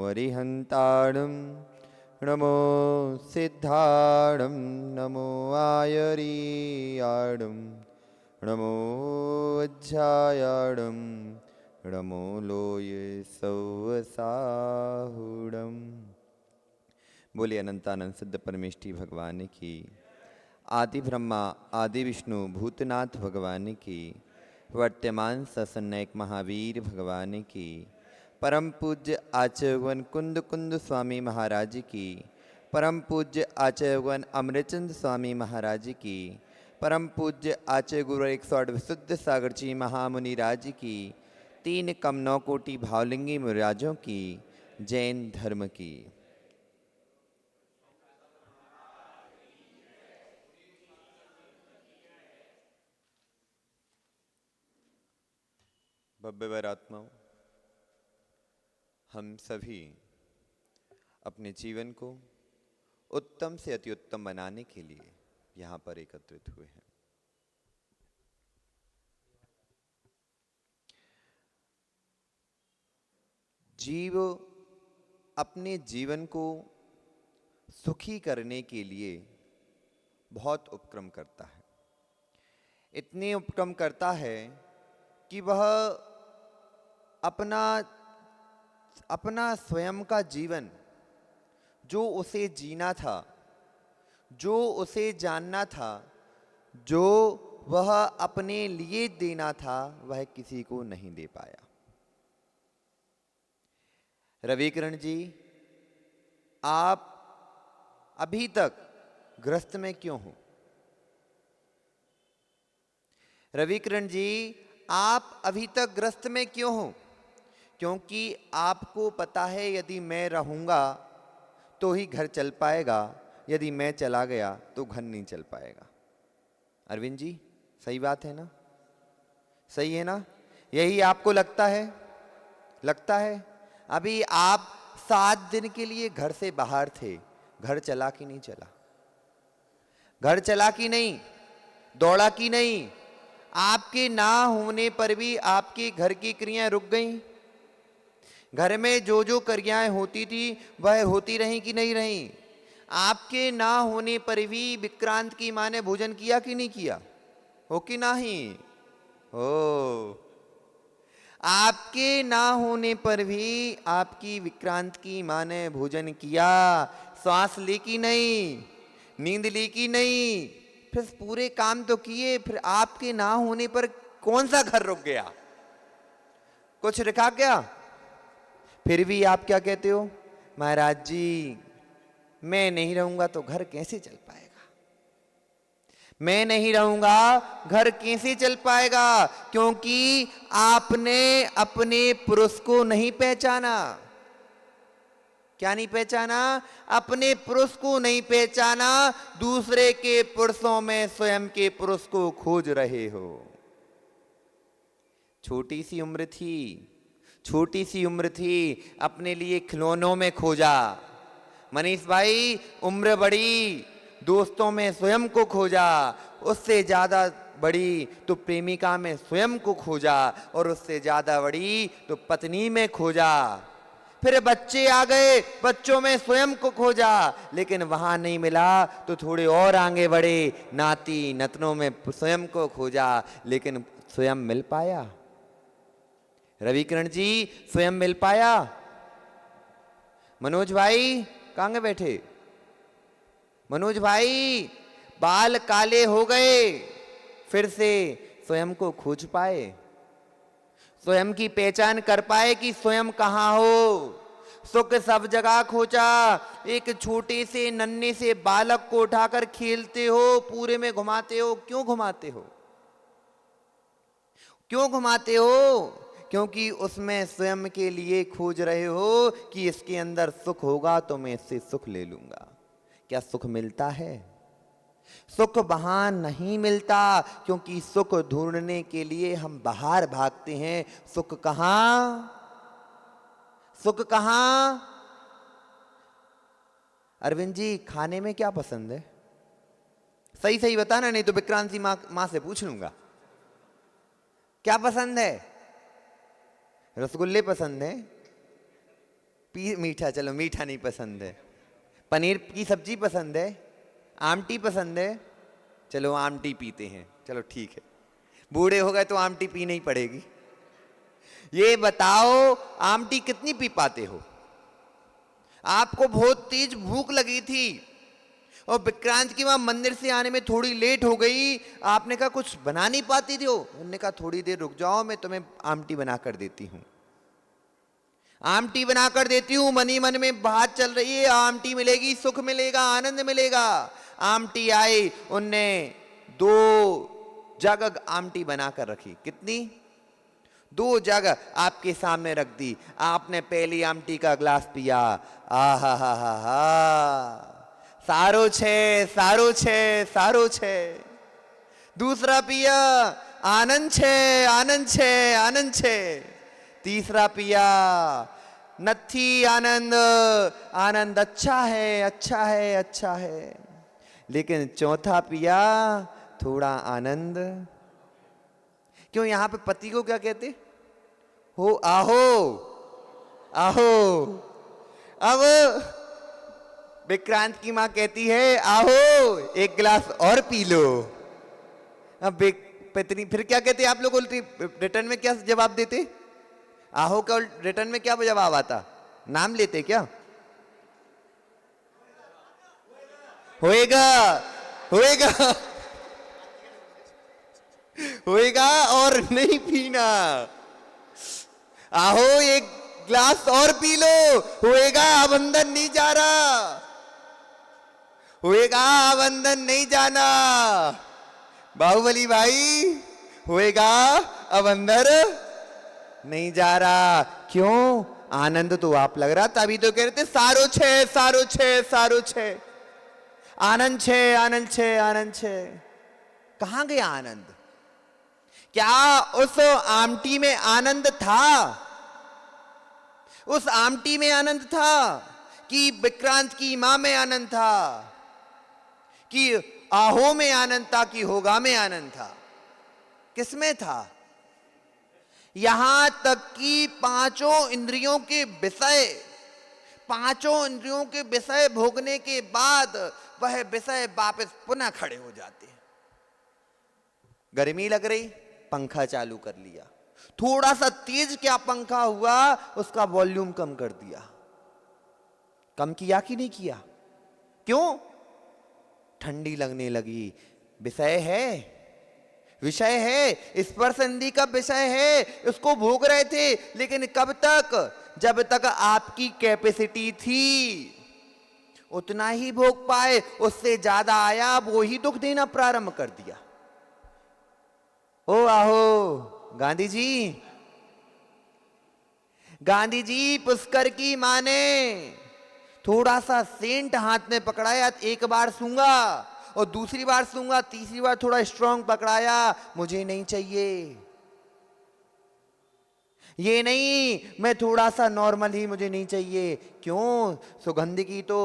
अरिहन्ताणं नमो सिद्धाणं नमो आयरीयाणं नमो वज्रायाणं नमो लोये सौवसाहुणम्। बोले अनंतानंद सिद्ध परमेष्ठी भगवान की, आदि ब्रह्मा आदि विष्णु भूतनाथ भगवान की, वर्तमान ससन्नैक महावीर भगवान की, परम पूज्य आचार्यवन कुंद कुंद स्वामी महाराज की, परम पूज्य आचार्यवन अमृतचंद स्वामी महाराज की, परम पूज्य आचार्य गुरु 108 विशुद्ध सागर जी महामुनि राज की, 3 कम 9 कोटि भावलिंगी मुराजों की, जैन धर्म की। भव्यवर आत्माओं, हम सभी अपने जीवन को उत्तम से अति उत्तम बनाने के लिए यहाँ पर एकत्रित हुए हैं। जीव अपने जीवन को सुखी करने के लिए बहुत उपक्रम करता है। इतने उपक्रम करता है कि वह अपना स्वयं का जीवन जो उसे जीना था, जो उसे जानना था, जो वह अपने लिए देना था, वह किसी को नहीं दे पाया। रविकिरण जी, आप अभी तक ग्रस्त में क्यों हो? रविकिरण जी, आप अभी तक ग्रस्त में क्यों हो? क्योंकि आपको पता है यदि मैं रहूंगा तो ही घर चल पाएगा, यदि मैं चला गया तो घर नहीं चल पाएगा। अरविंद जी, सही बात है ना? सही है ना? यही आपको लगता है? लगता है? अभी आप 7 दिन के लिए घर से बाहर थे, घर चला कि नहीं चला? घर चला कि नहीं? दौड़ा कि नहीं? आपके ना होने पर भी आपके घर की क्रियाएं रुक गईं? घर में जो जो क्रियाएं होती थी वह होती रहीं कि नहीं रहीं? आपके ना होने पर भी विक्रांत की मां ने भोजन किया कि नहीं किया? हो कि नहीं? हो। आपके ना होने पर भी आपकी विक्रांत की मां ने भोजन किया, श्वास ली कि नहीं, नींद ली कि नहीं, फिर पूरे काम तो किए, फिर आपके ना होने पर कौन सा घर रुक गया? कुछ रखा क्या? फिर भी आप क्या कहते हो? महाराज जी, मैं नहीं रहूंगा तो घर कैसे चल पाएगा? मैं नहीं रहूंगा घर कैसे चल पाएगा? क्योंकि आपने अपने पुरुष को नहीं पहचाना। क्या नहीं पहचाना? अपने पुरुष को नहीं पहचाना, दूसरे के पुरुषों में स्वयं के पुरुष को खोज रहे हो। छोटी सी उम्र थी, छोटी सी उम्र थी, अपने लिए खिलौनों में खोजा। मनीष भाई, उम्र बड़ी, दोस्तों में स्वयं को खोजा, उससे ज्यादा बड़ी तो प्रेमिका में स्वयं को खोजा, और उससे ज्यादा बड़ी तो पत्नी में खोजा। फिर बच्चे आ गए, बच्चों में स्वयं को खोजा, लेकिन वहां नहीं मिला तो थोड़े और आगे बढ़े, नाती नतनों में स्वयं को खोजा, लेकिन स्वयं मिल पाया? रविकिरण जी, स्वयं मिल पाया? मनोज भाई कहां गए बैठे? मनोज भाई, बाल काले हो गए, फिर से स्वयं को खोज पाए? स्वयं की पहचान कर पाए कि स्वयं कहां हो? सुख सब जगह खोजा, एक छोटे से नन्हे से बालक को उठाकर खेलते हो, पूरे में घुमाते हो। क्यों घुमाते हो? क्यों घुमाते हो? क्योंकि उसमें स्वयं के लिए खोज रहे हो कि इसके अंदर सुख होगा तो मैं इससे सुख ले लूंगा। क्या सुख मिलता है? सुख वहां नहीं मिलता, क्योंकि सुख ढूंढने के लिए हम बाहर भागते हैं। सुख कहां? सुख कहां? अरविंद जी, खाने में क्या पसंद है? सही सही बताना, नहीं तो विक्रांति मां से पूछ लूंगा। क्या पसंद है? रसगुल्ले पसंद है? मीठा, चलो मीठा नहीं पसंद है। पनीर की सब्जी पसंद है, आमटी पसंद है, चलो आमटी पीते हैं, चलो ठीक है। बूढ़े हो गए तो आमटी पीनी ही पड़ेगी। ये बताओ आमटी कितनी पी पाते हो? आपको बहुत तेज भूख लगी थी और विक्रांत की वहां मंदिर से आने में थोड़ी लेट हो गई, आपने कहा कुछ बना नहीं पाती थी, उन्होंने कहा थोड़ी देर रुक जाओ, मैं तुम्हें आमटी बना कर देती हूं। आमटी बना कर देती हूं, मनी मन में बात चल रही है, आमटी मिलेगी, सुख मिलेगा, आनंद मिलेगा। आमटी आई, उनने 2 जग आमटी बनाकर रखी। कितनी? 2 जग आपके सामने रख दी। आपने पहली आमटी का ग्लास पिया, आहा हा हा हा, सारो छे, सारो छे, सारो छे। दूसरा पिया, आनंद छे, आनंद छे, आनंद छे। तीसरा पिया, नथी आनंद, आनंद अच्छा है, अच्छा है, अच्छा है। लेकिन चौथा पिया, थोड़ा आनंद। क्यों यहां पे पति को क्या कहते हो? आहो, आहो। अब विक्रांत की मां कहती है, आओ एक गिलास और पी लो। अब पत्नी फिर क्या कहते आप लोग उल्टी रिटर्न में क्या जवाब देते? आहो का रिटर्न में क्या जवाब आता? नाम लेते क्या? होएगा, होएगा, होएगा और नहीं पीना। आहो एक ग्लास और पी लो, होएगा, अब अंदर नहीं जा रहा, होएगा, अब अंदर नहीं जाना। बाहुबली भाई, होएगा, अब अंदर नहीं जा रहा। क्यों? आनंद तो आप लग रहा, तभी तो कह रहे थे सारो छे, सारो छे, सारो छे, आनंद छे, आनंद छे, आनंद छे। कहां गया आनंद? क्या उस आमटी में आनंद था? उस आमटी में आनंद था कि विक्रांत की मां में आनंद था, कि आहो में आनंद था, कि होगा में आनंद था? किसमें था? यहां तक कि 5 इंद्रियों के विषय, 5 इंद्रियों के विषय भोगने के बाद वह विषय वापस पुनः खड़े हो जाते हैं। गर्मी लग रही, पंखा चालू कर लिया, थोड़ा सा तेज क्या पंखा हुआ, उसका वॉल्यूम कम कर दिया। कम किया कि नहीं किया? क्यों? ठंडी लगने लगी। विषय है, विषय है, स्पर्शेंद्रिय का विषय है, उसको भोग रहे थे। लेकिन कब तक? जब तक आपकी कैपेसिटी थी उतना ही भोग पाए, उससे ज्यादा आया वो ही दुख देना प्रारंभ कर दिया। ओ आहो गांधी जी, गांधी जी पुष्कर की मां ने थोड़ा सा सेंट हाथ में पकड़ाया, एक बार सूंघा और दूसरी बार सूंघा, तीसरी बार थोड़ा स्ट्रांग पकड़ाया, मुझे नहीं चाहिए, ये नहीं, मैं थोड़ा सा नॉर्मल ही, मुझे नहीं चाहिए। क्यों? सुगंध की तो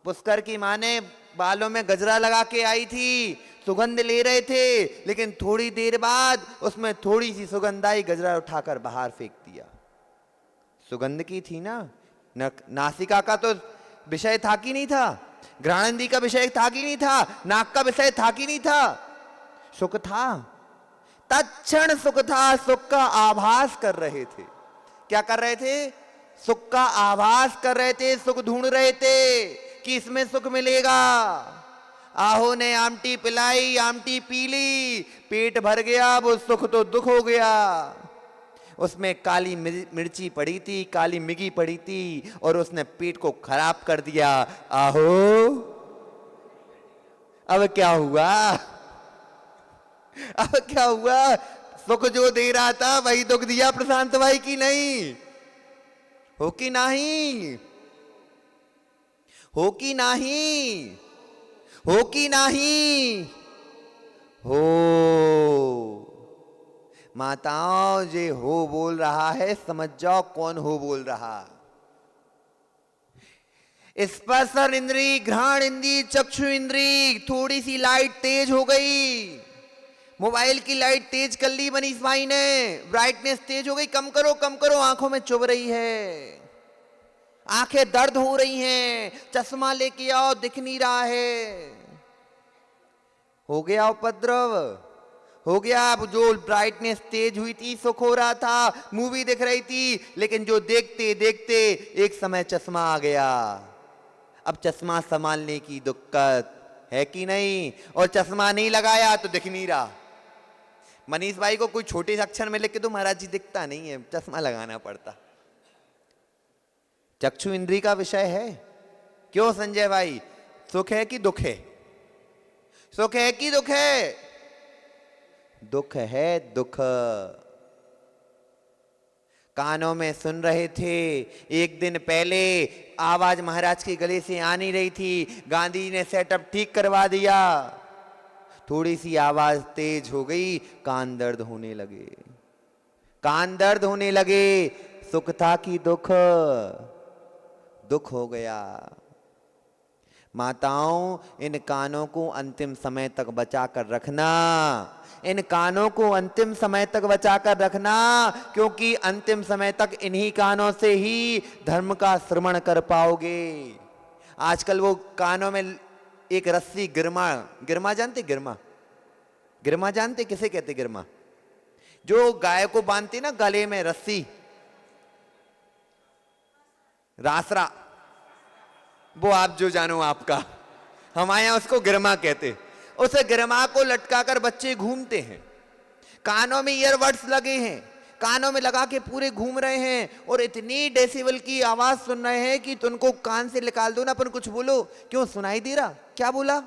पुष्कर की मां ने बालों में गजरा लगा के आई थी, सुगंध ले रहे थे, लेकिन थोड़ी देर बाद उसमें थोड़ी सी सुगंध आई, गजरा उठाकर बाहर फेंक दिया। सुगंध की थी ना, नासिका का तो विषय था कि नहीं था? घ्राणेंद्रिय का विषय था कि नहीं था? नाक का विषय था कि नहीं था? सुख था, तत्क्षण सुख था, सुख का आभास कर रहे थे। क्या कर रहे थे? सुख का आभास कर रहे थे, सुख ढूंढ रहे थे कि इसमें सुख मिलेगा। आहो ने आमटी पिलाई, आमटी पी ली, पेट भर गया, वो सुख तो दुख हो गया। उसमें काली मिर्ची पड़ी थी, काली मिगी पड़ी थी, और उसने पेट को खराब कर दिया। आहो अब क्या हुआ? अब क्या हुआ? सुख जो दे रहा था वही दुख दिया प्रशांत भाई की नहीं? हो कि नहीं? हो कि नहीं? हो कि नहीं? हो। माताओं, जे हो बोल रहा है, समझ जाओ कौन हो बोल रहा। स्पर्श इंद्री, घ्राण इंद्री, चक्षु इंद्री, थोड़ी सी लाइट तेज हो गई, मोबाइल की लाइट तेज कर ली मनीष भाई ने, ब्राइटनेस तेज हो गई, कम करो कम करो, आंखों में चुभ रही है, आंखें दर्द हो रही हैं, चश्मा लेके आओ दिख नहीं रहा है। हो गया उपद्रव, हो गया। अब जो ब्राइटनेस तेज हुई थी, सुख हो रहा था, मूवी दिख रही थी, लेकिन जो देखते देखते एक समय चश्मा आ गया। अब चश्मा संभालने की दिक्कत है कि नहीं, और चश्मा नहीं लगाया तो दिख नहीं रहा। मनीष भाई को कोई छोटे से अक्षर में लिख के तो महाराज जी दिखता नहीं है, चश्मा लगाना पड़ता। चक्षु इंद्रिय का विषय है। क्यों संजय भाई, सुख है कि दुख है? सुख है कि दुख है? दुख है, दुख। कानों में सुन रहे थे, एक दिन पहले आवाज महाराज के गले से आ नहीं रही थी, गांधी ने सेटअप ठीक करवा दिया, थोड़ी सी आवाज तेज हो गई, कान दर्द होने लगे, कान दर्द होने लगे। सुख था कि दुख? दुख हो गया। माताओं, इन कानों को अंतिम समय तक बचा कर रखना, इन कानों को अंतिम समय तक बचा कर रखना, क्योंकि अंतिम समय तक इन्हीं कानों से ही धर्म का श्रवण कर पाओगे। आजकल वो कानों में एक रस्सी, गिरमा, गिरमा जानते? गिरमा, गिरमा जानते? किसे कहते गिरमा? जो गाय को बांधती ना गले में रस्सी, रासरा, वो आप जो जानो आपका, हमारे यहां उसको गिरमा कहते। उस गिरमा को लटका कर बच्चे घूमते हैं, कानों में ईयरबड्स लगे हैं, कानों में लगा के पूरे घूम रहे हैं, और इतनी डेसिबल की आवाज सुन रहे हैं कि तुमको कान से निकाल दो ना, पर कुछ बोलो, क्यों सुनाई दे रहा? क्या बोला?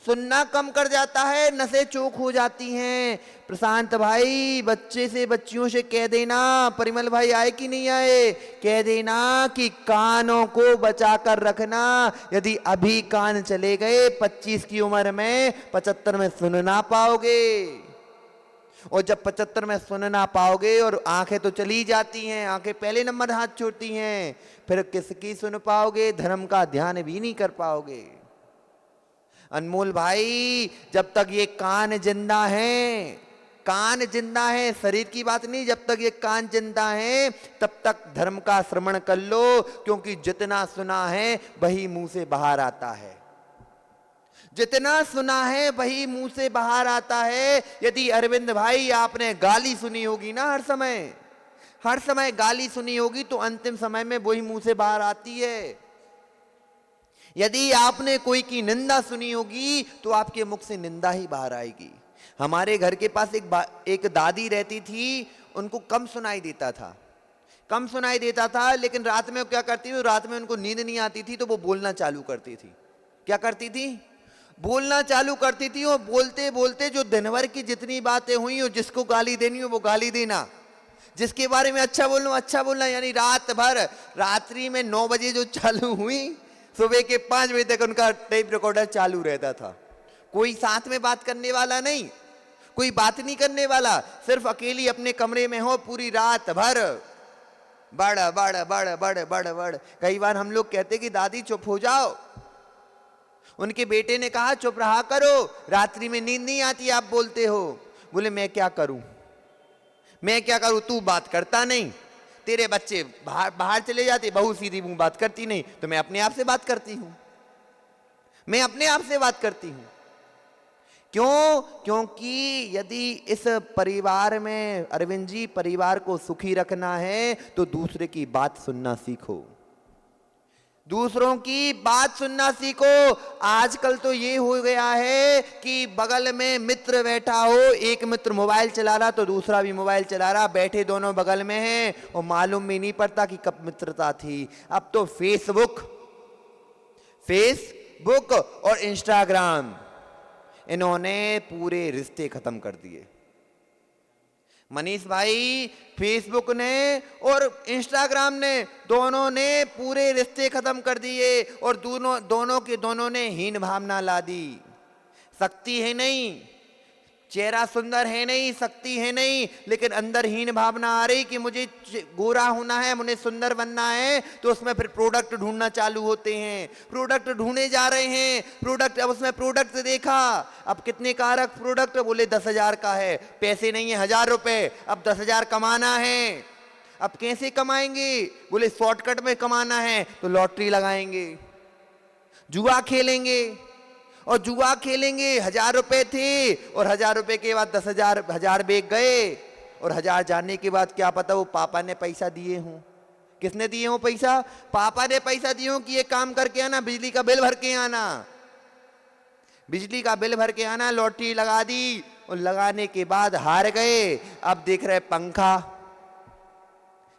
सुनना कम कर जाता है, नसें चोक हो जाती हैं। प्रशांत भाई, बच्चे से बच्चियों से कह देना, परिमल भाई आए कि नहीं आए, कह देना कि कानों को बचा कर रखना। यदि अभी कान चले गए 25 की उम्र में, 75 में सुन ना पाओगे, और जब 75 में सुन ना पाओगे और आंखें तो चली जाती हैं, आंखें पहले नंबर हाथ छोड़ती हैं, फिर किसकी सुन पाओगे? धर्म का ध्यान भी नहीं कर पाओगे। अनमोल भाई, जब तक ये कान जिंदा है, कान जिंदा है, शरीर की बात नहीं, जब तक ये कान जिंदा है तब तक धर्म का श्रवण कर लो, क्योंकि जितना सुना है वही मुंह से बाहर आता है, जितना सुना है वही मुंह से बाहर आता है। यदि अरविंद भाई आपने गाली सुनी होगी ना, हर समय गाली सुनी होगी, तो अंतिम समय में वही मुंह से बाहर आती है। यदि आपने कोई की निंदा सुनी होगी तो आपके मुख से निंदा ही बाहर आएगी। हमारे घर के पास एक दादी रहती थी, उनको कम सुनाई देता था, लेकिन रात में क्या करती थी, रात में उनको नींद नहीं आती थी तो वो बोलना चालू करती थी। क्या करती थी? बोलना चालू करती थी, और बोलते बोलते जो दिन भर की जितनी बातें हुई हो, जिसको गाली देनी हो वो गाली देना, जिसके बारे में अच्छा बोलना, यानी रात भर, रात्रि में 9 बजे जो चालू हुई, सुबह के 5 बजे तक उनका टेप रिकॉर्डर चालू रहता था। कोई साथ में बात करने वाला नहीं, कोई बात नहीं करने वाला, सिर्फ अकेली अपने कमरे में हो पूरी रात भर, बड़ बड़ बड़ बड़ बड़ बड़। कई बार हम लोग कहते कि दादी चुप हो जाओ, उनके बेटे ने कहा चुप रहा करो, रात्रि में नींद नहीं आती, आप बोलते हो। बोले मैं क्या करूं, तू बात करता नहीं, तेरे बच्चे बाहर चले जाते, बहू सीधी मुंह बात करती नहीं, तो मैं अपने आप से बात करती हूं, क्यों? क्योंकि यदि इस परिवार में, अरविंद जी, परिवार को सुखी रखना है तो दूसरे की बात सुनना सीखो, दूसरों की बात सुनना सीखो। आजकल तो ये हो गया है कि बगल में मित्र बैठा हो, एक मित्र मोबाइल चला रहा तो दूसरा भी मोबाइल चला रहा, बैठे दोनों बगल में हैं और मालूम भी नहीं पड़ता कि कब मित्रता थी। अब तो फेसबुक और इंस्टाग्राम, इन्होंने पूरे रिश्ते खत्म कर दिए। मनीष भाई, फेसबुक ने और इंस्टाग्राम ने, दोनों ने पूरे रिश्ते खत्म कर दिए, और दोनों ने हीन भावना ला दी। शक्ति है नहीं, चेहरा सुंदर है नहीं, शक्ति है नहीं, लेकिन अंदर हीन भावना आ रही कि मुझे गोरा होना है, मुझे सुंदर बनना है, तो उसमें फिर प्रोडक्ट ढूंढना चालू होते हैं। प्रोडक्ट ढूंढे जा रहे हैं, प्रोडक्ट, अब उसमें प्रोडक्ट देखा, अब कितने कारक प्रोडक्ट, बोले 10,000 का है, पैसे नहीं है 1,000 रुपए, अब 10,000 कमाना है। अब कैसे कमाएंगे? बोले शॉर्टकट में कमाना है तो लॉटरी लगाएंगे, जुआ खेलेंगे, और जुआ खेलेंगे। 1,000 रुपए थे और 1,000 रुपए के बाद 10,000, 1,000 बेच गए, और 1,000 जाने के बाद क्या पता वो पापा ने पैसा दिए हों। किसने दिए हों पैसा? पापा ने पैसा दिए हों कि ये काम करके आना, बिजली का बिल भर के आना, बिजली का बिल भर के आना। लॉटरी लगा दी और लगाने के बाद हार गए। अब देख रहे पंखा,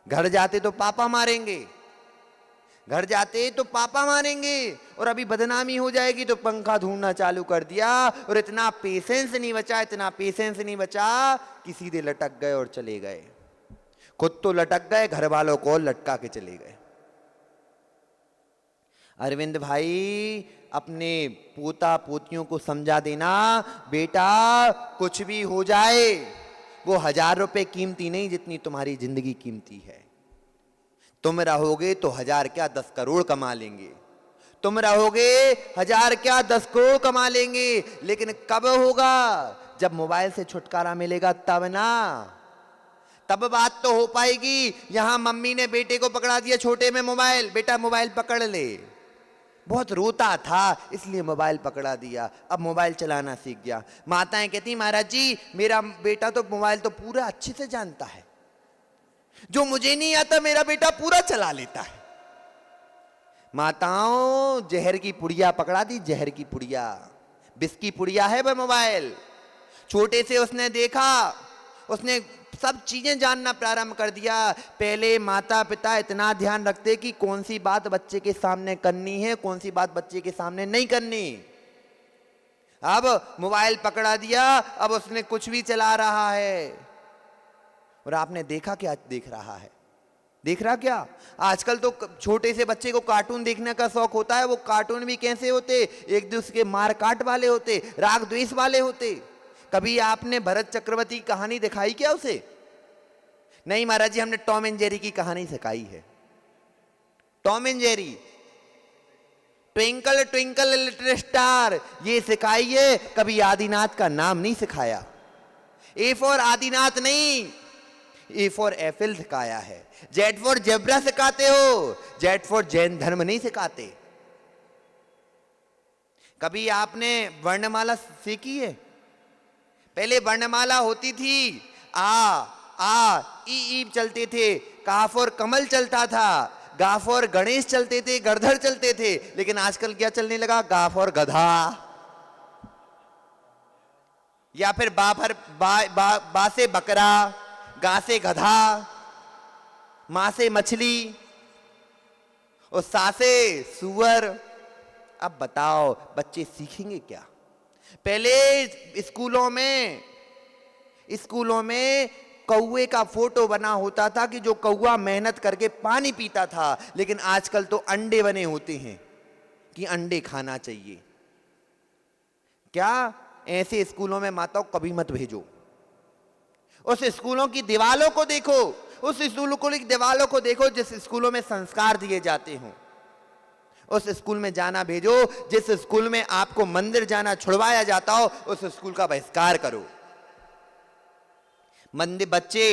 घर जाते तो पापा मारेंगे, घर जाते तो पापा मारेंगे, और अभी बदनामी हो जाएगी तो पंखा ढूंढना चालू कर दिया। और इतना पेशेंस नहीं बचा, इतना पेशेंस नहीं बचा कि सीधे लटक गए और चले गए। खुद तो लटक गए, घर वालों को लटका के चले गए। अरविंद भाई अपने पोता पोतियों को समझा देना, बेटा कुछ भी हो जाए वो 1,000 रुपए कीमती नहीं जितनी तुम्हारी जिंदगी कीमती है। तुम रहोगे तो 1,000 क्या 10 करोड़ कमा लेंगे, तुम रहोगे 1,000 क्या 10 करोड़ कमा लेंगे, लेकिन कब होगा? जब मोबाइल से छुटकारा मिलेगा तब ना, तब बात तो हो पाएगी। यहां मम्मी ने बेटे को पकड़ा दिया छोटे में मोबाइल, बेटा मोबाइल पकड़ ले, बहुत रोता था इसलिए मोबाइल पकड़ा दिया, अब मोबाइल चलाना सीख गया। माताएं कहती महाराज जी मेरा बेटा तो मोबाइल तो पूरा अच्छे से जानता है, जो मुझे नहीं आता मेरा बेटा पूरा चला लेता है। माताओं जहर की पुड़िया पकड़ा दी, जहर की पुड़िया, विष की पुड़िया है वह मोबाइल। छोटे से उसने देखा, उसने सब चीजें जानना प्रारंभ कर दिया। पहले माता पिता इतना ध्यान रखते कि कौन सी बात बच्चे के सामने करनी है, कौन सी बात बच्चे के सामने नहीं करनी। अब मोबाइल पकड़ा दिया, अब उसने कुछ भी चला रहा है। और आपने देखा क्या देख रहा है? देख रहा क्या? आजकल तो छोटे से बच्चे को कार्टून देखने का शौक होता है। वो कार्टून भी कैसे होते? एक दूसरे के मार काट वाले होते, राग द्वेष वाले होते। कभी आपने भरत चक्रवर्ती की कहानी दिखाई क्या उसे? नहीं महाराज जी, हमने टॉम एंड जेरी की कहानी सिखाई है। Tom and Jerry, twinkle twinkle little star, ये सिखाई है, कभी आदिनाथ का नाम नहीं सिखाया। ए फॉर आदिनाथ नहीं, ए फॉर एफिल सिखाया है। जेड फॉर जेब्रा सिखाते हो, जेड फॉर जैन धर्म नहीं सिखाते। कभी आपने वर्णमाला सीखी है? पहले वर्णमाला होती थी, आ ई चलते थे, काफ और कमल चलता था, गाफ और गणेश चलते थे, गणधर चलते थे। लेकिन आजकल क्या चलने लगा? गाफ और गधा, या फिर बा से बकरा, गा से गधा, मां से मछली और सा से सुअर। अब बताओ बच्चे सीखेंगे क्या? पहले स्कूलों में कौवे का फोटो बना होता था कि जो कौवा मेहनत करके पानी पीता था। लेकिन आजकल तो अंडे बने होते हैं कि अंडे खाना चाहिए। क्या ऐसे स्कूलों में माताओं कभी मत भेजो। उस स्कूलों की दीवालों को देखो, उस स्कूलों की दीवालों को देखो जिस स्कूलों में संस्कार दिए जाते हों। उस स्कूल में जाना भेजो जिस स्कूल में आपको मंदिर जाना छुड़वाया जाता हो, उस स्कूल का बहिष्कार करो। मंदिर बच्चे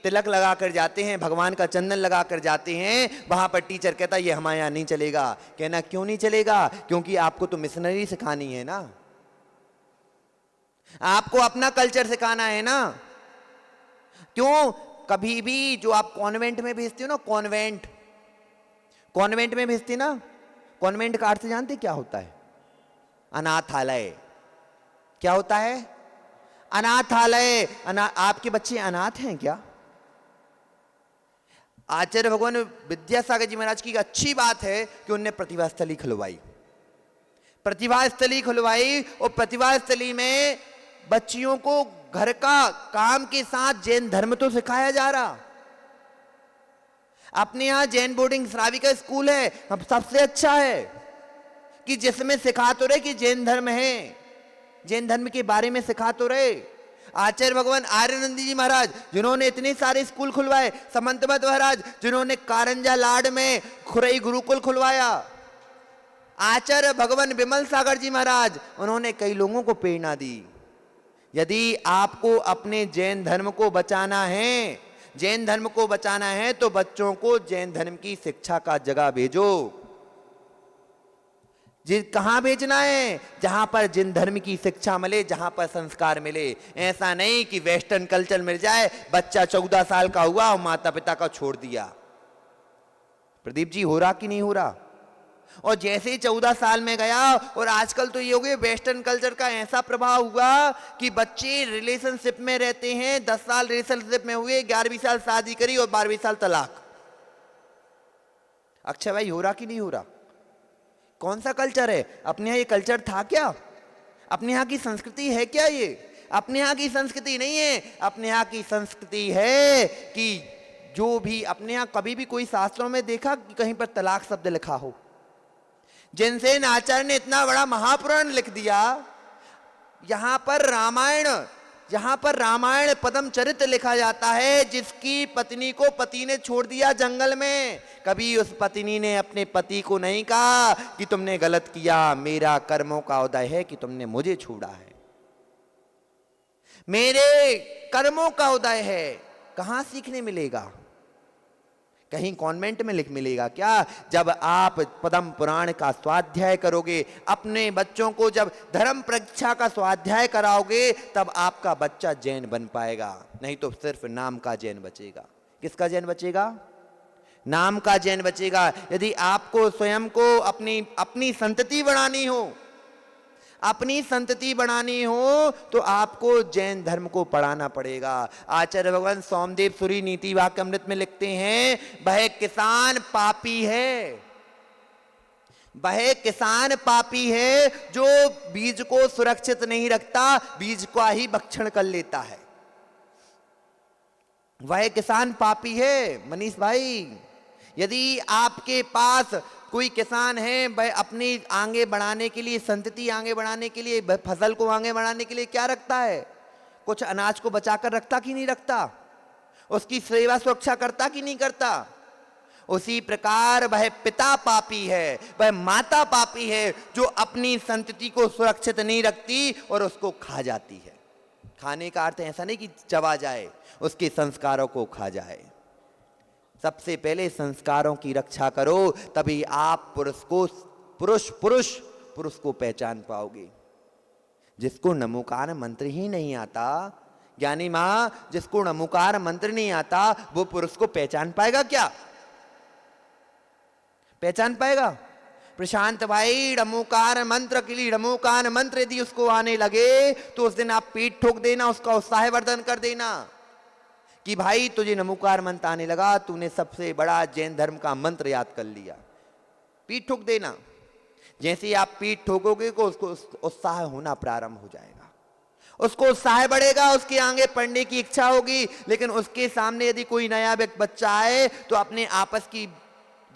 तिलक लगा कर जाते हैं, भगवान का चंदन लगा कर जाते हैं, वहां पर टीचर कहता ये हमारे यहां नहीं चलेगा। कहना क्यों नहीं चलेगा? क्योंकि आपको तो मिशनरी सिखानी है ना, आपको अपना कल्चर सिखाना है ना। क्यों? कभी भी जो आप कॉन्वेंट में भेजते हो ना, कॉन्वेंट में भेजते ना, कॉन्वेंट का अर्थ जानते क्या होता है? अनाथालय। क्या होता है? अनाथालय। आपके बच्चे अनाथ हैं क्या? आचार्य भगवान विद्यासागर जी महाराज की अच्छी बात है कि उनने प्रतिभा स्थली खुलवाई, प्रतिभा स्थली खुलवाई, और प्रतिभा स्थली में बच्चियों को घर का काम के साथ जैन धर्म तो सिखाया जा रहा। अपने यहां जैन बोर्डिंग श्राविका स्कूल है, अब सबसे अच्छा है कि जिसमें सिखा तो रहे कि जैन धर्म है, जैन धर्म के बारे में सिखा तो रहे। आचार्य भगवान आर्यानंद जी महाराज जिन्होंने इतने सारे स्कूल खुलवाए, समंतमत महाराज जिन्होंने कारंजा लाड में खुरई गुरुकुल खुलवाया, आचार्य भगवान विमल सागर जी महाराज उन्होंने कई लोगों को प्रेरणा दी। यदि आपको अपने जैन धर्म को बचाना है, जैन धर्म को बचाना है तो बच्चों को जैन धर्म की शिक्षा का जगह भेजो। कहां भेजना है? जहां पर जिन धर्म की शिक्षा मिले, जहां पर संस्कार मिले। ऐसा नहीं कि वेस्टर्न कल्चर मिल जाए, बच्चा 14 साल का हुआ और माता पिता का छोड़ दिया। प्रदीप जी हो रहा कि नहीं हो रहा? और जैसे ही 14 साल में गया, और आजकल तो ये हो गया वेस्टर्न कल्चर का ऐसा प्रभाव हुआ कि बच्चे रिलेशनशिप में रहते हैं, 10 साल रिलेशनशिप में हुए, 11वीं साल शादी करी और 12वीं साल तलाक। अक्षय भाई हो रहा कि नहीं हो रहा? कौन सा कल्चर है? अपने यहाँ ये कल्चर था क्या? अपने यहाँ की संस्कृति है क्या? ये अपने यहाँ की संस्कृति नहीं है। अपने यहाँ की संस्कृति है कि जो भी अपने यहाँ, कभी भी कोई शास्त्रों में देखा कि कहीं पर तलाक शब्द लिखा हो? जिनसेन आचार्य ने इतना बड़ा महापुराण लिख दिया, यहां पर रामायण पदम चरित्र लिखा जाता है, जिसकी पत्नी को पति ने छोड़ दिया जंगल में। कभी उस पत्नी ने अपने पति को नहीं कहा कि तुमने गलत किया, मेरा कर्मों का उदय है कि तुमने मुझे छोड़ा है, मेरे कर्मों का उदय है। कहां सीखने मिलेगा? कहीं कॉन्वेंट में लिख मिलेगा क्या? जब आप पद्म पुराण का स्वाध्याय करोगे, अपने बच्चों को जब धर्म परीक्षा का स्वाध्याय कराओगे, तब आपका बच्चा जैन बन पाएगा। नहीं तो सिर्फ नाम का जैन बचेगा। किसका जैन बचेगा? नाम का जैन बचेगा। यदि आपको स्वयं को अपनी संतति बढ़ानी हो, अपनी संतति बनानी हो, तो आपको जैन धर्म को पढ़ाना पड़ेगा। आचार्य भगवान सोमदेव सूरी नीति वाक्य अमृत में लिखते हैं, वह किसान पापी है, वह किसान पापी है जो बीज को सुरक्षित नहीं रखता, बीज को ही भक्षण कर लेता है। वह किसान पापी है। मनीष भाई, यदि आपके पास कोई किसान है, वह अपनी आगे बढ़ाने के लिए, संतति आगे बढ़ाने के लिए, फसल को आगे बढ़ाने के लिए क्या रखता है? कुछ अनाज को बचाकर रखता कि नहीं रखता? उसकी सेवा सुरक्षा करता कि नहीं करता? उसी प्रकार वह पिता पापी है, वह माता पापी है जो अपनी संतति को सुरक्षित नहीं रखती और उसको खा जाती है। खाने का अर्थ ऐसा नहीं कि चबा जाए, उसके संस्कारों को खा जाए। सबसे पहले संस्कारों की रक्षा करो, तभी आप पुरुष को पहचान पाओगे। जिसको नमोकार मंत्र ही नहीं आता, ज्ञानी मां, जिसको नमोकार मंत्र नहीं आता, वो पुरुष को पहचान पाएगा क्या? पहचान पाएगा? प्रशांत भाई, नमोकार मंत्र के लिए, नमोकार मंत्र यदि उसको आने लगे तो उस दिन आप पीठ ठोक देना, उसका उत्साह वर्धन कर देना कि भाई तुझे नमोकार मंत्र आने लगा, तूने सबसे बड़ा जैन धर्म का मंत्र याद कर लिया। पीठ ठोक देना। जैसे ही आप पीठ ठोकोगे को उसको उत्साह होना प्रारंभ हो जाएगा, उसको उत्साह बढ़ेगा, उसके आगे पढ़ने की इच्छा होगी। लेकिन उसके सामने यदि कोई नया बच्चा आए तो अपने आपस की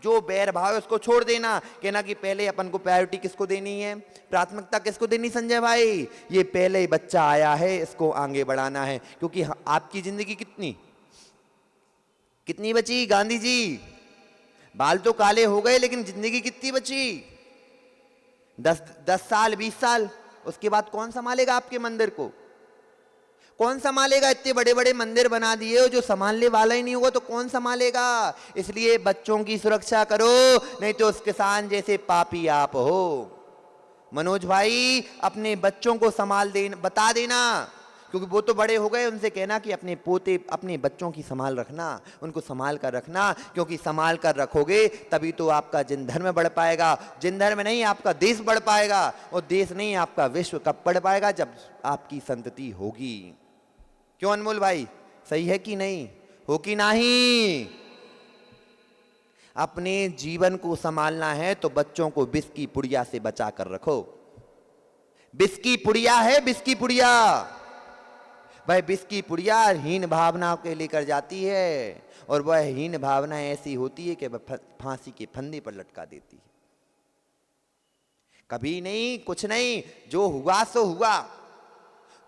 जो बैर भाव है उसको छोड़ देना, कहना कि पहले अपन को प्रायोरिटी किसको देनी है, प्राथमिकता किसको देनी? संजय भाई, ये पहले ही बच्चा आया है, इसको आगे बढ़ाना है। क्योंकि आपकी जिंदगी कितनी बची गांधी जी? बाल तो काले हो गए, लेकिन जिंदगी कितनी बची? 10 साल, 20 साल। उसके बाद कौन संभालेगा आपके मंदिर को? कौन संभालेगा? इतने बड़े बड़े मंदिर बना दिए, जो संभालने वाला ही नहीं होगा तो कौन संभालेगा? इसलिए बच्चों की सुरक्षा करो, नहीं तो उस किसान जैसे पापी आप हो। मनोज भाई, अपने बच्चों को संभाल देना, बता देना, क्योंकि वो तो बड़े हो गए, उनसे कहना कि अपने बच्चों की संभाल रखना, उनको संभाल कर रखना, क्योंकि संभाल कर रखोगे तभी तो आपका जिन धर्म बढ़ पाएगा। जिन धर्म नहीं, आपका देश बढ़ पाएगा, और देश नहीं, आपका विश्व कब बढ़ पाएगा? जब आपकी संतति होगी। क्यों अनमोल भाई, सही है कि नहीं? हो कि नहीं? अपने जीवन को संभालना है तो बच्चों को विष की पुड़िया से बचा कर रखो। विष की पुड़िया है, विष की पुड़िया। वह विष की पुड़िया हीन भावना के लेकर जाती है, और वह हीन भावना ऐसी होती है कि वह फांसी के फंदे पर लटका देती है। कभी नहीं, कुछ नहीं, जो हुआ सो हुआ।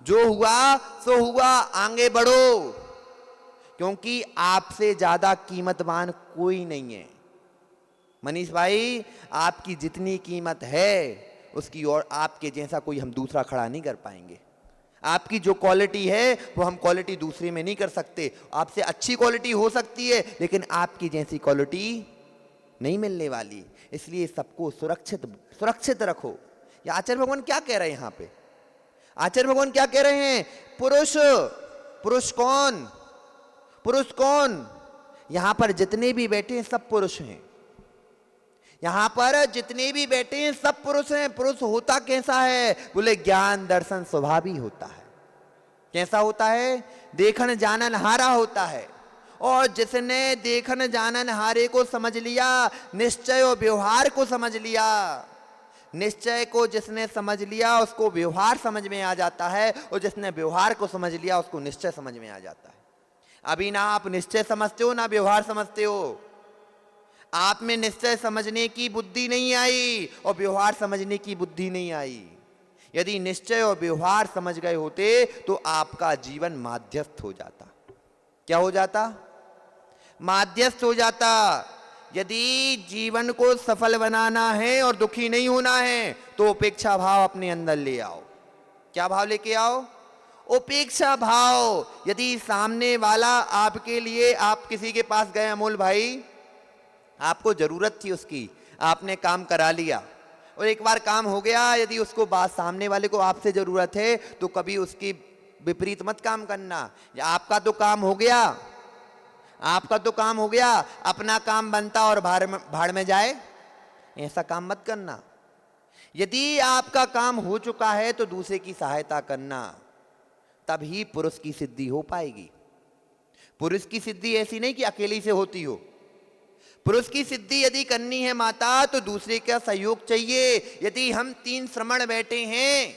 जो हुआ सो हुआ, आगे बढ़ो, क्योंकि आपसे ज्यादा कीमतवान कोई नहीं है। मनीष भाई, आपकी जितनी कीमत है उसकी और आपके जैसा कोई हम दूसरा खड़ा नहीं कर पाएंगे। आपकी जो क्वालिटी है वो हम क्वालिटी दूसरे में नहीं कर सकते। आपसे अच्छी क्वालिटी हो सकती है लेकिन आपकी जैसी क्वालिटी नहीं मिलने वाली। इसलिए सबको सुरक्षित सुरक्षित रखो। या आचार्य भगवान क्या कह रहे हैं यहां पे? आचार्य भगवान क्या कह रहे हैं? पुरुष, पुरुष कौन? पुरुष कौन? यहां पर जितने भी बैठे हैं सब पुरुष हैं। यहां पर जितने भी बैठे हैं सब पुरुष हैं। पुरुष होता कैसा है? बोले ज्ञान दर्शन स्वभावी होता है। कैसा होता है? देखन जानन हारा होता है। और जिसने देखन जानन हारे को समझ लिया, निश्चय और व्यवहार को समझ लिया, निश्चय को जिसने समझ लिया उसको व्यवहार समझ में आ जाता है, और जिसने व्यवहार को समझ लिया उसको निश्चय समझ में आ जाता है। अभी ना आप निश्चय समझते हो ना व्यवहार समझते हो। आप में निश्चय समझने की बुद्धि नहीं आई और व्यवहार समझने की बुद्धि नहीं आई। यदि निश्चय और व्यवहार समझ गए होते तो आपका जीवन माध्यस्थ हो जाता। क्या हो जाता? माध्यस्थ हो जाता। यदि जीवन को सफल बनाना है और दुखी नहीं होना है तो उपेक्षा भाव अपने अंदर ले आओ। क्या भाव लेके आओ? उपेक्षा भाव। यदि सामने वाला आपके लिए, आप किसी के पास गए, अमोल भाई आपको जरूरत थी उसकी, आपने काम करा लिया और एक बार काम हो गया, यदि उसको बात सामने वाले को आपसे जरूरत है तो कभी उसकी विपरीत मत काम करना। या आपका तो काम हो गया, आपका तो काम हो गया, अपना काम बनता और भाड़ में जाए, ऐसा काम मत करना। यदि आपका काम हो चुका है तो दूसरे की सहायता करना, तभी पुरुष की सिद्धि हो पाएगी। पुरुष की सिद्धि ऐसी नहीं कि अकेले से होती हो। पुरुष की सिद्धि यदि करनी है माता तो दूसरे का सहयोग चाहिए। यदि हम 3 श्रमण बैठे हैं,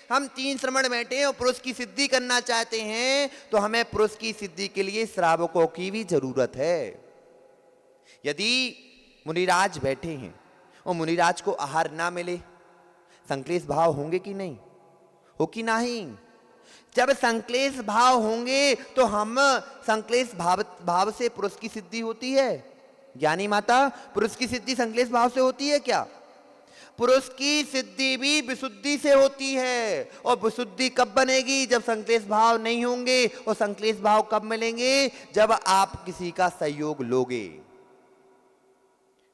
हम 3 श्रमण बैठे हैं और पुरुष की सिद्धि करना चाहते हैं तो हमें पुरुष की सिद्धि के लिए श्रावकों की भी जरूरत है। यदि मुनिराज बैठे हैं और मुनिराज को आहार ना मिले, संक्लेश भाव होंगे कि नहीं? हो कि नहीं? जब संक्लेश भाव होंगे तो हम संक्लेश भाव से पुरुष की सिद्धि होती है। ज्ञानी माता, पुरुष की सिद्धि संक्लेश भाव से होती है क्या? पुरुष की सिद्धि भी विशुद्धि से होती है। और विशुद्धि कब बनेगी? जब संक्लेश भाव नहीं होंगे। और संक्लेश भाव कब मिलेंगे? जब आप किसी का सहयोग लोगे।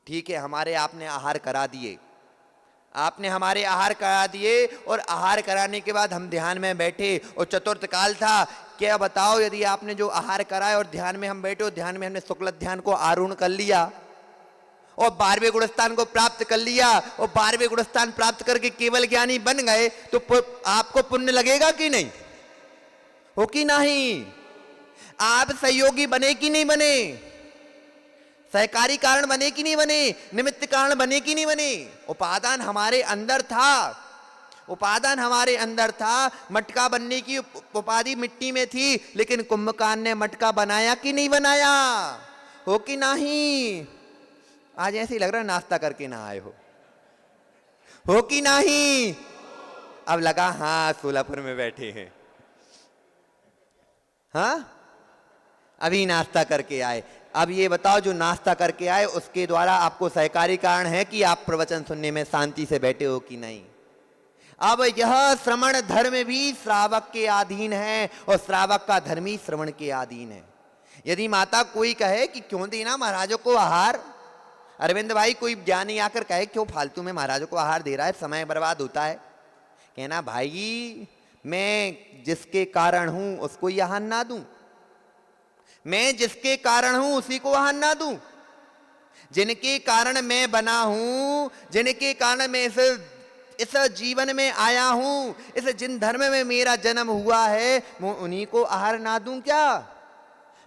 ठीक है, हमारे आपने आहार करा दिए, आपने हमारे आहार करा दिए और आहार कराने के बाद हम ध्यान में बैठे और चतुर्थ काल था। क्या बताओ, यदि आपने जो आहार कराए और ध्यान में हम बैठे और ध्यान में हमने शुक्ल ध्यान को आरूढ़ कर लिया और 12वें गुणस्थान को प्राप्त कर लिया और 12वें गुणस्थान प्राप्त करके केवल ज्ञानी बन गए तो आपको पुण्य लगेगा कि नहीं? हो कि नहीं? आप सहयोगी बने कि नहीं बने? सहकारी कारण बने कि नहीं बने? निमित्त कारण बने कि नहीं बने? उपादान हमारे अंदर था, उपादान हमारे अंदर था। मटका बनने की उपाधि मिट्टी में थी, लेकिन कुंभकार ने मटका बनाया कि नहीं बनाया? हो कि नहीं? आज ऐसे ही लग रहा है नाश्ता करके ना आए हो कि नहीं? अब लगा हाँ सोलापुर में बैठे हैं, हाँ अभी नाश्ता करके आए। अब ये बताओ, जो नाश्ता करके आए उसके द्वारा आपको सहकारी कारण है कि आप प्रवचन सुनने में शांति से बैठे हो कि नहीं? अब यह श्रवण धर्म भी श्रावक के अधीन है और श्रावक का धर्म ही श्रवण के अधीन है। यदि माता कोई कहे कि क्यों देना महाराजों को आहार, अरविंद भाई कोई ज्ञानी आकर कहे क्यों फालतू में महाराजों को आहार दे रहा है, समय बर्बाद होता है, कहना भाई मैं जिसके कारण हूं उसको ही आहार ना दूं, मैं जिसके कारण हूं उसी को आहार ना दूं। जिनके कारण मैं बना हूं, जिनके कारण मैं इस जीवन में आया हूं, इस जिन धर्म में मेरा जन्म हुआ है, मैं उन्हीं को आहार ना दूं क्या?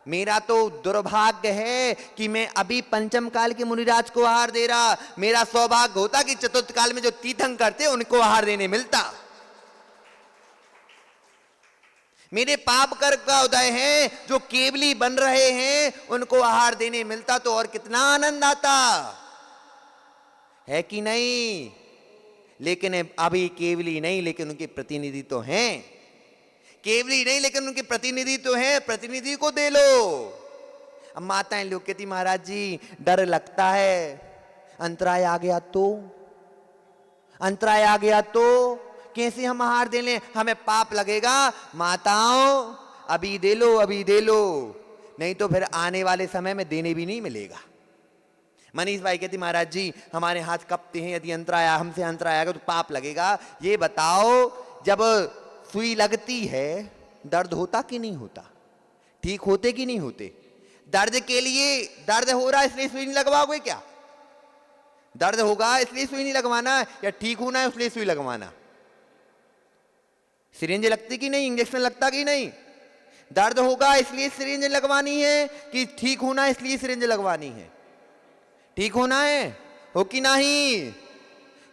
मेरा तो दुर्भाग्य है कि मैं अभी पंचम काल के मुनिराज को आहार दे रहा। मेरा सौभाग्य होता कि चतुर्थ काल में जो तीर्थंकर करते उनको आहार देने मिलता। मेरे पाप कर का उदय है, जो केवली बन रहे हैं उनको आहार देने मिलता तो और कितना आनंद आता है कि नहीं? लेकिन अभी केवली नहीं, लेकिन उनके प्रतिनिधि तो हैं। केवली नहीं लेकिन उनके प्रतिनिधि तो है, प्रतिनिधि को दे लो। अब माताएं लोग कहती महाराज जी डर लगता है, अंतराय आ गया तो, अंतराय आ गया तो कैसे हम आहार दे लें, हमें पाप लगेगा। माताओं अभी दे लो, अभी दे लो, नहीं तो फिर आने वाले समय में देने भी नहीं मिलेगा। मनीष भाई कहती महाराज जी हमारे हाथ कपते हैं, यदि अंतराय हमसे अंतराय आएगा तो पाप लगेगा। ये बताओ जब सुई लगती है दर्द होता कि नहीं होता, ठीक होते कि नहीं होते? दर्द के लिए, दर्द हो रहा है इसलिए सुई नहीं लगवाओगे क्या? दर्द होगा इसलिए सुई नहीं लगवाना, या ठीक होना है इसलिए सुई लगवाना? सिरिंज लगती कि नहीं, इंजेक्शन लगता कि नहीं? दर्द होगा इसलिए सिरिंज लगवानी है कि ठीक होना है इसलिए सिरिंज लगवानी है? ठीक होना है, हो कि नहीं?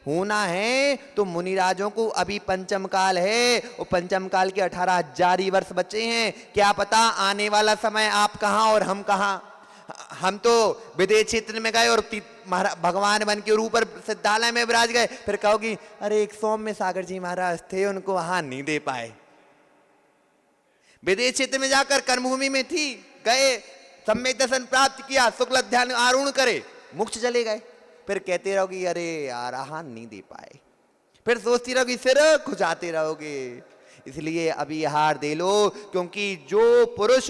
होना है तो मुनिराजों को अभी पंचम काल है, और पंचम काल के 18,000 ही वर्ष बचे हैं। क्या पता आने वाला समय आप कहां और हम कहां। हम तो विदेश क्षेत्र में गए और भगवान बन के ऊपर सिद्धालय में विराज गए, फिर कहोगी अरे एक सौम्य सागर जी महाराज थे उनको वहां नहीं दे पाए। विदेश क्षेत्र में जाकर कर्मभूमि में थी, गए, सम्यक दर्शन प्राप्त किया, शुक्ल ध्यान आरूढ़ करे, मोक्ष चले गए, फिर कहते रहोगी अरे यार आहार नहीं दे पाए, फिर सोचती रहोगी, सिर खुजाते रहोगे। इसलिए अभी आहार दे लो, क्योंकि जो पुरुष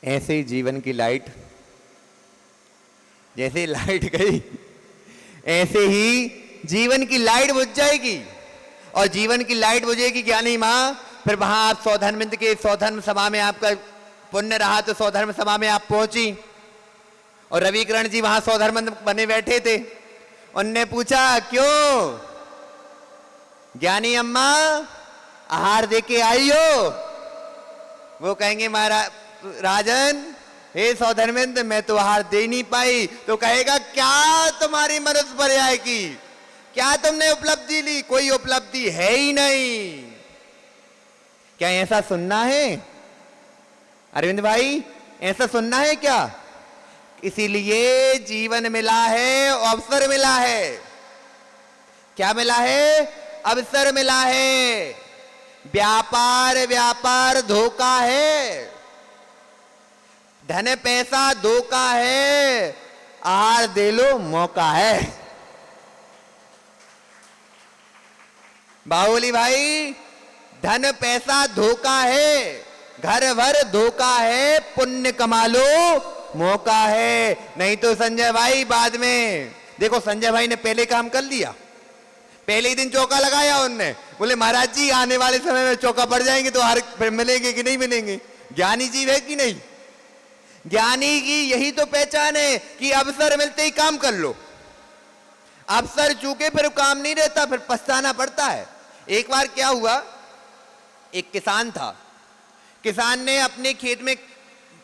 ऐसे ही जीवन की लाइट, जैसे लाइट गई ऐसे ही जीवन की लाइट बुझ जाएगी, और जीवन की लाइट बुझेगी ज्ञानी मां, फिर वहां आप सौधर्मिंद के सौधर्म सभा में आपका पुण्य रहा तो सौधर्म सभा में आप पहुंची, और रविकरण जी वहां सौधर्म बने बैठे थे। उनने पूछा क्यों ज्ञानी अम्मा आहार दे के आई हो? वो कहेंगे महाराज राजन हे सौधर्मेंद्र मैं तो आहार दे नहीं पाई। तो कहेगा क्या तुम्हारी मनुष्य पर्याय की, क्या तुमने उपलब्धि ली? कोई उपलब्धि है ही नहीं। क्या ऐसा सुनना है अरविंद भाई, ऐसा सुनना है क्या? इसीलिए जीवन मिला है, अवसर मिला है। क्या मिला है? अवसर मिला है। व्यापार व्यापार धोखा है, धन पैसा धोखा है, आहार दे लो मौका है। बाहुली भाई धन पैसा धोखा है, घर भर धोखा है, पुण्य कमा लो मौका है। नहीं तो संजय भाई बाद में देखो, संजय भाई ने पहले काम कर लिया, पहले ही दिन चौका लगाया उनने, बोले महाराज जी आने वाले समय में चौका पड़ जाएंगे तो हर फिर मिलेंगे कि नहीं मिलेंगे। ज्ञानी जीव है कि नहीं? ज्ञानी की यही तो पहचान है कि अवसर मिलते ही काम कर लो। अवसर चूके फिर काम नहीं रहता, फिर पछताना पड़ता है। एक बार क्या हुआ, एक किसान था, किसान ने अपने खेत में,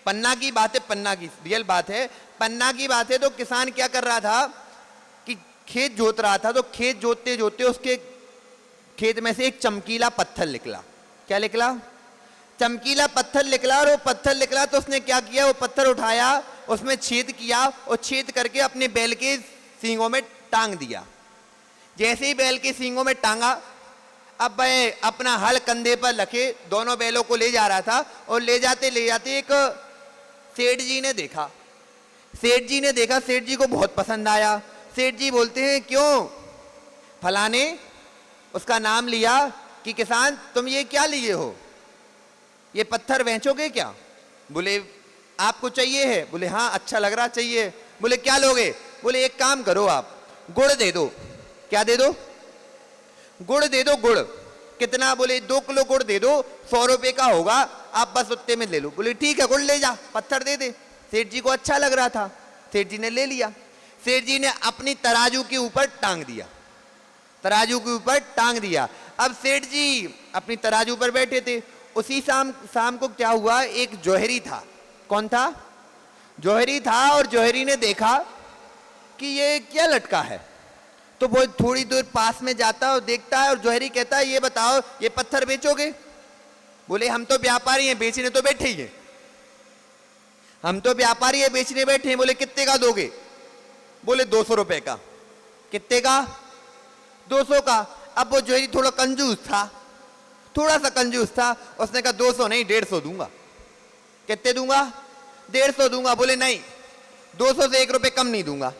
पन्ना की बात है, पन्ना की रियल बात है, पन्ना की बात है, तो किसान क्या कर रहा था कि खेत जोत रहा था, तो खेत जोतते जोतते उसके खेत में से एक चमकीला पत्थर निकला। क्या निकला? चमकीला पत्थर निकला। और वो पत्थर निकला तो उसने क्या किया, वो पत्थर उठाया उसमें छेद किया और छेद करके अपने बैल के सींगों में टांग दिया। जैसे ही बैल के सींगों में टांगा, अब वह अपना हल कंधे पर रखे दोनों बैलों को ले जा रहा था, और ले जाते एक सेठ जी ने देखा। सेठ जी को बहुत पसंद आया। सेठ जी बोलते हैं, क्यों? फलाने, उसका नाम लिया कि किसान तुम ये क्या लिए हो, ये पत्थर बेचोगे क्या? बोले आपको चाहिए है? बोले हाँ, अच्छा लग रहा, चाहिए। बोले क्या लोगे? बोले एक काम करो, आप गुड़ दे दो। क्या दे दो? गुड़ दे दो। गुड़ कितना? बोले 2 किलो गुड़ दे दो, 100 रुपए का होगा, आप बस उतने में ले लो। बोले ठीक है, गुड़ ले जा, पत्थर दे दे। सेठ जी को अच्छा लग रहा था, सेठ जी ने ले लिया। सेठ जी ने अपनी तराजू के ऊपर टांग दिया, तराजू के ऊपर टांग दिया। अब सेठ जी अपनी तराजू पर बैठे थे। उसी शाम को क्या हुआ, एक जौहरी था। कौन था? जौहरी था। और जौहरी ने देखा कि ये क्या लटका है, तो वो थोड़ी दूर पास में जाता है और देखता है, और जौहरी कहता है, ये बताओ ये पत्थर बेचोगे? बोले हम तो व्यापारी हैं, बेचने तो बैठे ही हैं, हम तो व्यापारी हैं, बेचने बैठे हैं। बोले कितने का दोगे? बोले 200 रुपए का। कितने का? 200 का। अब वो जौहरी थोड़ा कंजूस था, थोड़ा सा कंजूस था। उसने कहा 200 नहीं, 150 दूंगा। कितने दूंगा? 150 दूंगा। बोले नहीं, 200 से 1 रुपए कम नहीं दूंगा।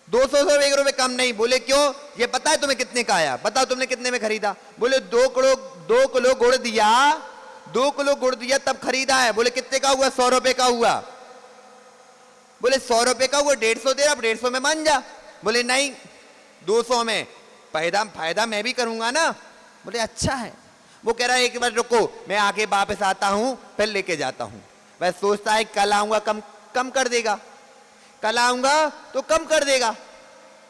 200 से 1 रुपए कम नहीं। बोले क्यों? ये पता है तुम्हें कितने का आया? बताओ तुमने कितने में खरीदा? बोले 2 किलो गुड़ दिया, 2 किलो गुड़ दिया तब खरीदा है। बोले कितने का हुआ? 100 रुपए का हुआ। बोले 100 रुपए का हुआ, 150 दे, अब 150 में मान जा। बोले नहीं, 200 में फायदा मैं भी करूंगा ना। बोले अच्छा है। वो कह रहा है एक बार रुको, मैं आके वापस आता हूं, फिर लेके जाता हूं। वह सोचता है कल आऊंगा, कम कर देगा, कल आऊंगा तो कम कर देगा।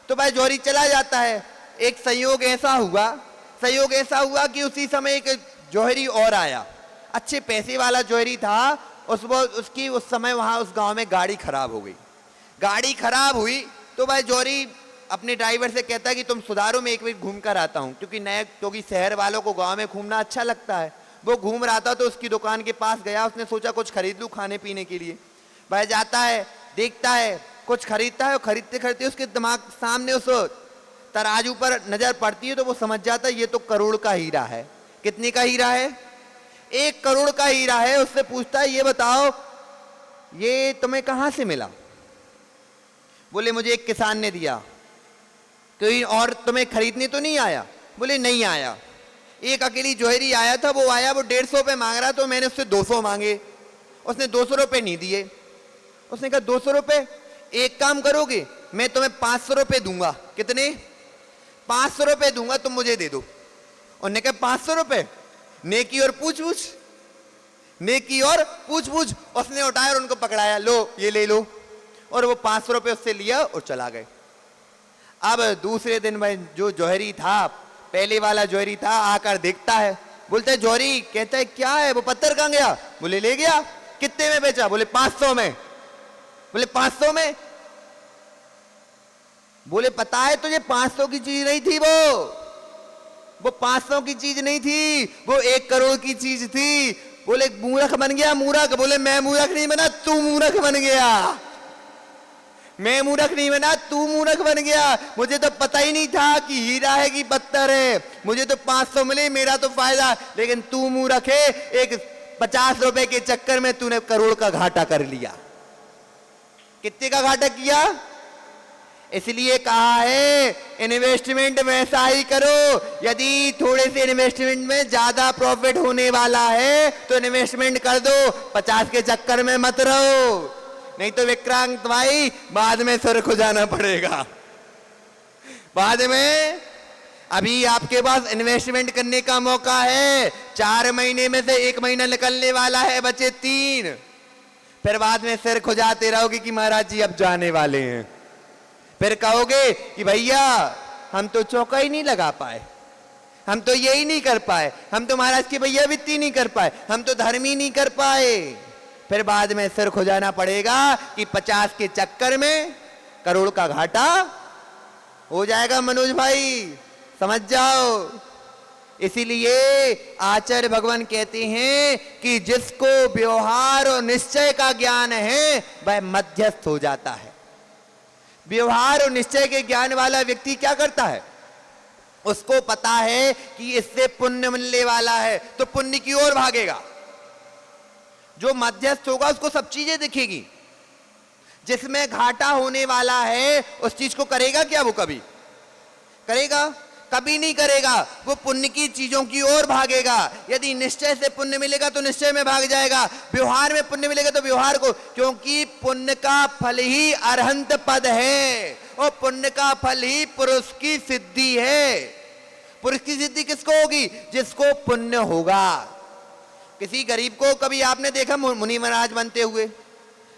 तो भाई जौहरी चला जाता है। एक संयोग ऐसा हुआ कि उसी समय एक जौहरी और आया, अच्छे पैसे वाला जौहरी था। उसकी उस समय वहां उस गांव में गाड़ी खराब हो गई। गाड़ी खराब हुई तो भाई जौहरी अपने ड्राइवर से कहता है कि तुम सुधारो, मैं एक बार घूम कर आता हूँ, क्योंकि शहर वालों को गांव में घूमना अच्छा लगता है। वो घूम रहा था तो उसकी दुकान के पास गया, उसने सोचा कुछ खरीद लूँ खाने पीने के लिए। भाई जाता है, देखता है, कुछ खरीदता है, और खरीदते खरीदते उसके दिमाग सामने उस तराजू पर नजर पड़ती है, तो वो समझ जाता है ये तो करोड़ का हीरा है। कितने का हीरा है? 1 करोड़ का हीरा है। उससे पूछता है ये बताओ ये तुम्हें कहां से मिला? बोले मुझे एक किसान ने दिया। कोई और तुम्हें खरीदने तो नहीं आया? बोले नहीं आया, एक अकेली जौहरी आया था, वो आया, वो 150 रुपए मांग रहा, तो मैंने उससे 200 मांगे, उसने 200 रुपए नहीं दिए। उसने कहा 200 रुपए, एक काम करोगे, मैं तुम्हें 500 रुपए दूंगा। कितने? 500 रुपए दूंगा, तुम मुझे दे दो। उन्होंने कहा 500 रुपए, नेकी और पूछ-पूछ, नेकी और पूछ-पूछ। उसने उठाया और उनको पकड़ाया, लो ये ले लो, और वो 500 रुपए उससे लिया और चला गए। अब दूसरे दिन भाई जो जौहरी था, पहले वाला जौहरी था, आकर देखता है, बोलता है जौहरी, कहता है क्या है, वो पत्थर कहां गया? बोले ले गया। कितने में बेचा? बोले 500 में। बोले 500 में? बोले पता है तुझे 500 की चीज नहीं थी, वो 500 की चीज नहीं थी, वो 1 करोड़ की चीज थी। बोले मूर्ख बन गया, मूर्ख। बोले मैं मूर्ख नहीं बना, तू मूर्ख बन गया। मैं मूर्ख नहीं बना, तू मूर्ख बन गया। मुझे तो पता ही नहीं था कि हीरा है कि पत्थर है, मुझे तो 500 मिले, मेरा तो फायदा, लेकिन तू मूर्ख है, एक 50 रुपए के चक्कर में तूने करोड़ का घाटा कर लिया। कितने का घाटा किया? इसलिए कहा है इन्वेस्टमेंट वैसा ही करो। यदि थोड़े से इन्वेस्टमेंट में ज्यादा प्रॉफिट होने वाला है तो इन्वेस्टमेंट कर दो, 50 के चक्कर में मत रहो, नहीं तो विक्रांत भाई बाद में सर खुजाना पड़ेगा। बाद में अभी आपके पास इन्वेस्टमेंट करने का मौका है, 4 महीने में से 1 महीना निकलने वाला है, बचे 3। फिर बाद में सिर खुजाते रहोगे कि महाराज जी अब जाने वाले हैं। फिर कहोगे कि भैया हम तो चौका ही नहीं लगा पाए, हम तो यही नहीं कर पाए, हम तो महाराज की भैया वित्ती नहीं कर पाए, हम तो धर्म ही नहीं कर पाए। फिर बाद में सिर खुजाना पड़ेगा कि 50 के चक्कर में करोड़ का घाटा हो जाएगा। मनोज भाई समझ जाओ, इसीलिए आचार्य भगवान कहते हैं कि जिसको व्यवहार और निश्चय का ज्ञान है वह मध्यस्थ हो जाता है। व्यवहार और निश्चय के ज्ञान वाला व्यक्ति क्या करता है? उसको पता है कि इससे पुण्य मिलने वाला है तो पुण्य की ओर भागेगा। जो मध्यस्थ होगा उसको सब चीजें दिखेगी। जिसमें घाटा होने वाला है उस चीज को करेगा क्या? वो कभी करेगा? कभी नहीं करेगा। वो पुण्य की चीजों की ओर भागेगा। यदि निश्चय से पुण्य मिलेगा तो निश्चय में भाग जाएगा, व्यवहार में पुण्य मिलेगा तो व्यवहार को, क्योंकि पुण्य का फल ही अरहंत पद है और पुण्य का फल ही पुरुष की सिद्धि है। पुरुष की सिद्धि किसको होगी? जिसको पुण्य होगा। किसी गरीब को कभी आपने देखा मुनि महाराज बनते हुए?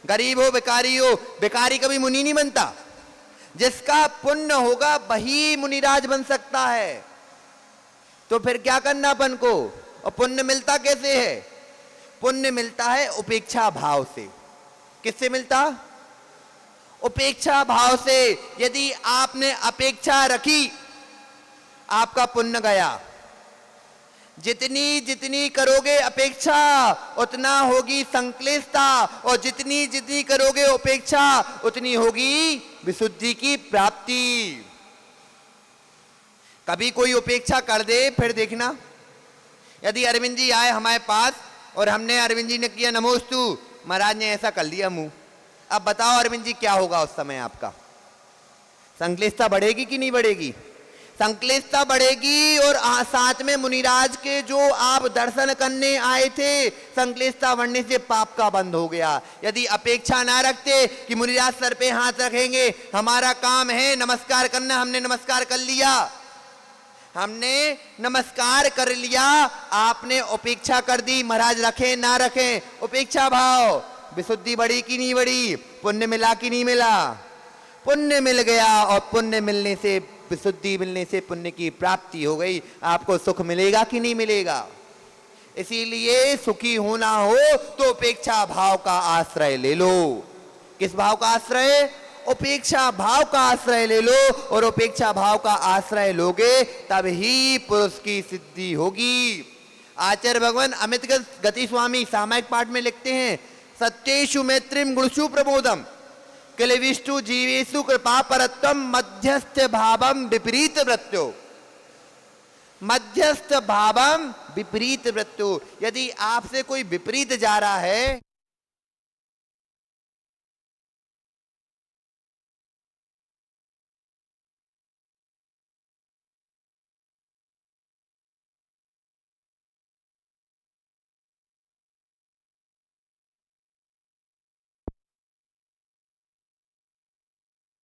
गरीब हो भिखारी हो, भिखारी कभी मुनि नहीं बनता। जिसका पुण्य होगा वही मुनिराज बन सकता है। तो फिर क्या करना अपन को? और पुण्य मिलता कैसे है? पुण्य मिलता है उपेक्षा भाव से। किससे मिलता? उपेक्षा भाव से। यदि आपने अपेक्षा रखी, आपका पुण्य गया। जितनी जितनी करोगे अपेक्षा उतना होगी संक्लिष्टता, और जितनी जितनी करोगे उपेक्षा उतनी होगी विशुद्धि की प्राप्ति। कभी कोई उपेक्षा कर दे फिर देखना, यदि अरविंद जी आए हमारे पास और हमने अरविंद जी ने किया नमोस्तु, महाराज ने ऐसा कर लिया मुंह, अब बताओ अरविंद जी क्या होगा उस समय? आपका संक्लिष्टता बढ़ेगी कि नहीं बढ़ेगी? संक्लिष्टता बढ़ेगी। और साथ में मुनिराज के जो आप दर्शन करने आए थे, संक्लिष्टता बढ़ने से पाप का बंद हो गया। यदि अपेक्षा ना रखते कि मुनिराज सर पे हाथ रखेंगे, हमारा काम है नमस्कार करना, हमने नमस्कार कर लिया, हमने नमस्कार कर लिया, आपने उपेक्षा कर दी, महाराज रखें ना रखें, उपेक्षा भाव, विशुद्धि बढ़ी कि नहीं बढ़ी? पुण्य मिला कि नहीं मिला? पुण्य मिल गया, और पुण्य मिलने से, विशुद्धि मिलने से पुण्य की प्राप्ति हो गई। आपको सुख मिलेगा कि नहीं मिलेगा? इसीलिए सुखी होना हो तो उपेक्षा भाव का आश्रय ले लो। किस भाव का आश्रय? उपेक्षा भाव का आश्रय ले लो। और उपेक्षा भाव का आश्रय लोगे तब ही पुरुष की सिद्धि होगी। आचार्य भगवान अमित गति स्वामी सामायिक पाठ में लिखते हैं, सत्येषु मैत्रीम गुणसु प्रमोदम किलविष्टु जीवेषु कृपा परत्वम मध्यस्थ भावम विपरीत वृत्तो। मध्यस्थ भावम विपरीत वृत्तो। यदि आपसे कोई विपरीत जा रहा है